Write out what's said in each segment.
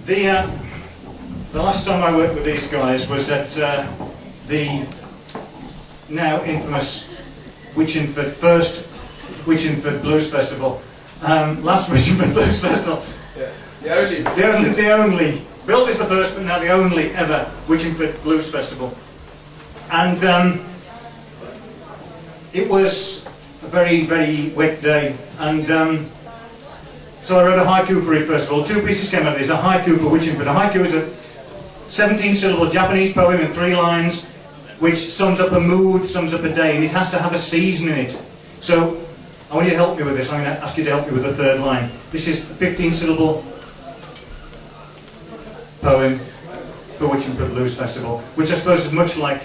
The last time I worked with these guys was at the now infamous first Witchingford Blues Festival. Last Witchingford Blues Festival. Yeah, The only. Built is the first, but now the only ever Witchingford Blues Festival. And it was a very, very wet day. And so I wrote a haiku for it first of all. Two pieces came out of this. A haiku for Witchingford. A haiku is a 17-syllable Japanese poem in 3 lines, which sums up a mood, sums up a day, and it has to have a season in it. So I want you to help me with this. I'm going to ask you to help me with the 3rd line. This is a 15-syllable poem for Witchingford Blues Festival, which I suppose is much like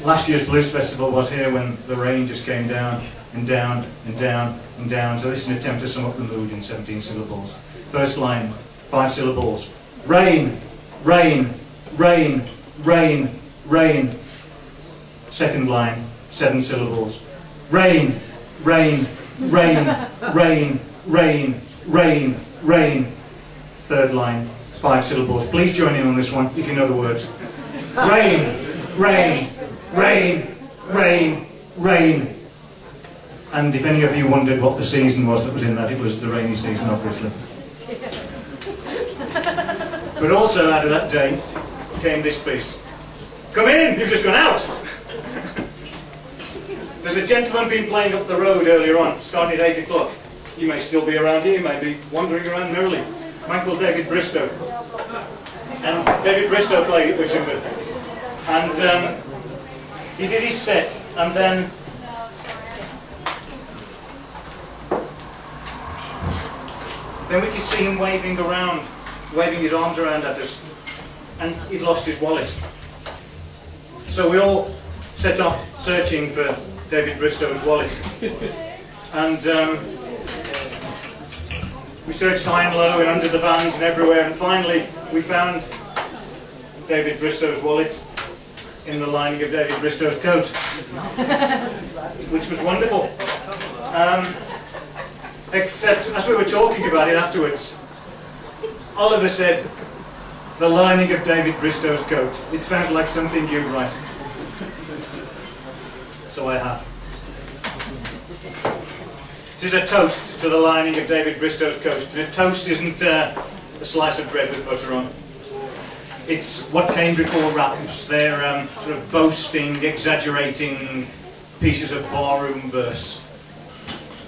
last year's Blues Festival was here, when the rain just came down and down and down and down. So this is an attempt to sum up the mood in 17 syllables. First line, 5 syllables. Rain, rain, rain, rain, rain. Second line, 7 syllables. Rain, rain, rain, rain, rain, rain, rain. Third line, 5 syllables. Please join in on this one if you know the words. Rain, rain, rain, rain, rain. And if any of you wondered what the season was that was in that, it was the rainy season, obviously. But also out of that day came this piece. Come in, you've just gone out. There's a gentleman been playing up the road earlier on, starting at 8 o'clock. You may still be around here, you may be wandering around merrily. A man called David Bristow. And David Bristow played at Witchingford. And he did his set, and then we could see him waving his arms around at us, and he'd lost his wallet. So we all set off searching for David Bristow's wallet. And we searched high and low and under the vans and everywhere, and finally we found David Bristow's wallet in the lining of David Bristow's coat, which was wonderful. Except, as we were talking about it afterwards, Oliver said, the lining of David Bristow's coat. It sounds like something you'd write. So I have. This is a toast to the lining of David Bristow's coat. And a toast isn't a slice of bread with butter on. It's what came before raps. They're sort of boasting, exaggerating pieces of barroom verse.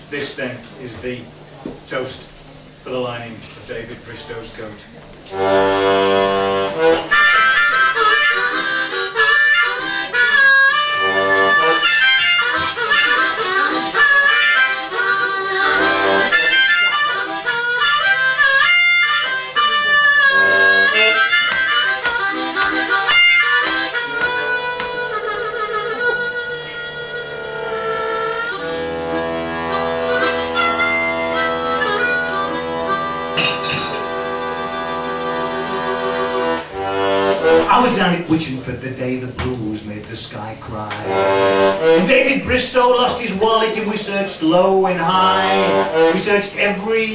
This then is the toast for the lining of David Bristow's coat. I was down at Witchingford the day the blues made the sky cry. And David Bristow lost his wallet, and we searched low and high. We searched every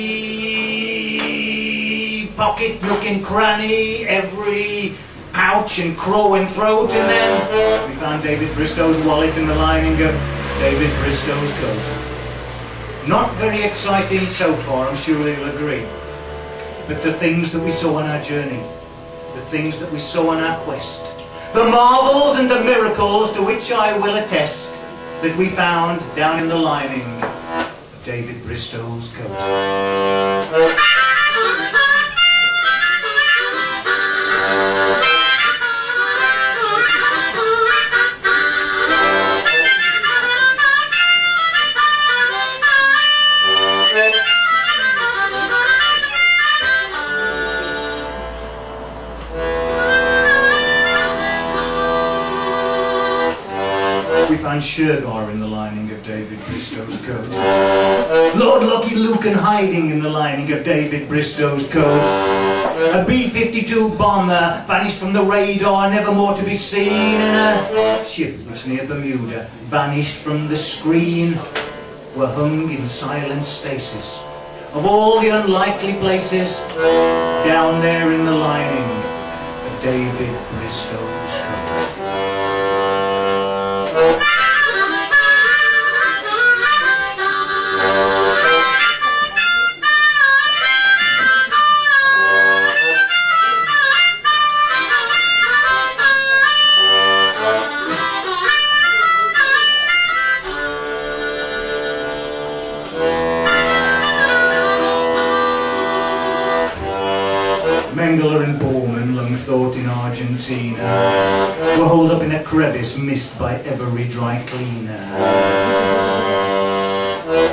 pocket, nook and cranny, every pouch and crow and throat, and then we found David Bristow's wallet in the lining of David Bristow's coat. Not very exciting so far, I'm sure you'll agree. But the things that we saw on our journey, the things that we saw on our quest, the marvels and the miracles to which I will attest, that we found down in the lining of David Bristow's coat. We found Shergar in the lining of David Bristow's coat. Lord Lucky Lucan hiding in the lining of David Bristow's coat. A B-52 bomber vanished from the radar, never more to be seen. And a ship which near Bermuda vanished from the screen. Were hung in silent stasis of all the unlikely places down down there in the lining of David Bristow's coat. Mengele and Borman, long thought in Argentina, were holed up in a crevice missed by every dry cleaner.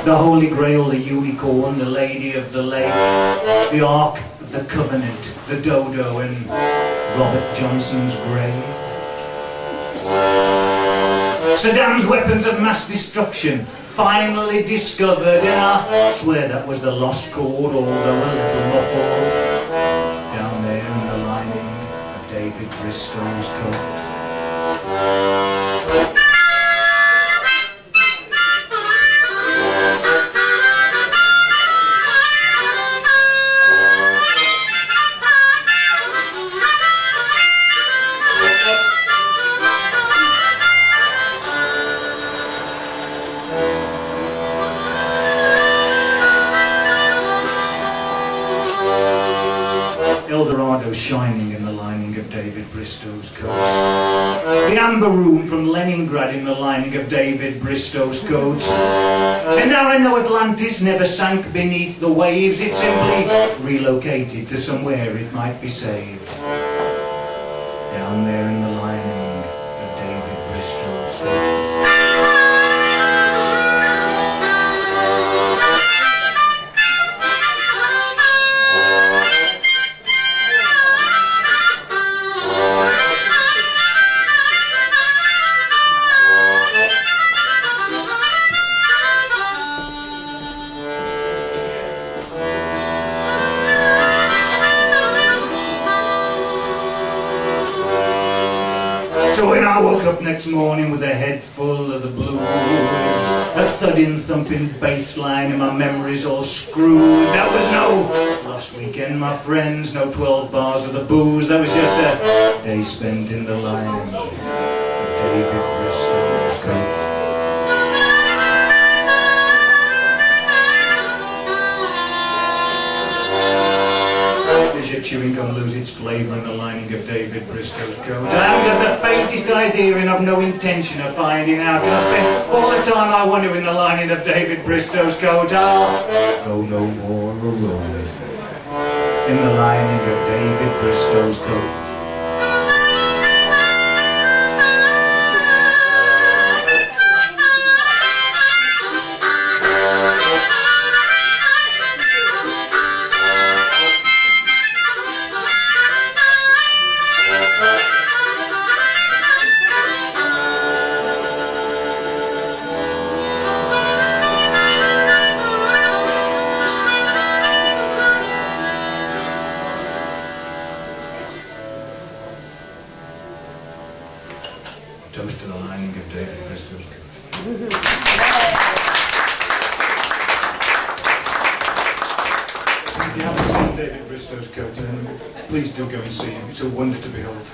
The Holy Grail, the unicorn, the Lady of the Lake, the Ark of the Covenant, the Dodo and Robert Johnson's grave. Saddam's weapons of mass destruction finally discovered, and I swear that was the lost chord, although a little muffled. Down there in the lining of David Bristow's coat. Eldorado shining in the lining of David Bristow's coat. The amber room from Leningrad in the lining of David Bristow's coat. And now I know Atlantis never sank beneath the waves, it simply relocated to somewhere it might be saved. Down there in the lining of David Bristow's coat. So when I woke up next morning with a head full of the blues, a thudding, thumping bass line and my memories all screwed, that was no lost weekend, my friends, no 12 bars of the booze, that was just a day spent in the lining of David Bristow's coat. Your chewing gum lose its flavour in the lining of David Bristow's coat. I haven't got the faintest idea and I've no intention of finding out, because I spent all the time I want to in the lining of David Bristow's coat. I'll go no more a-rolling in the lining of David Bristow's coat. Toast to the lining of David Bristow's coat. If you haven't seen David Bristow's coat, please do go and see him. It's a wonder to behold.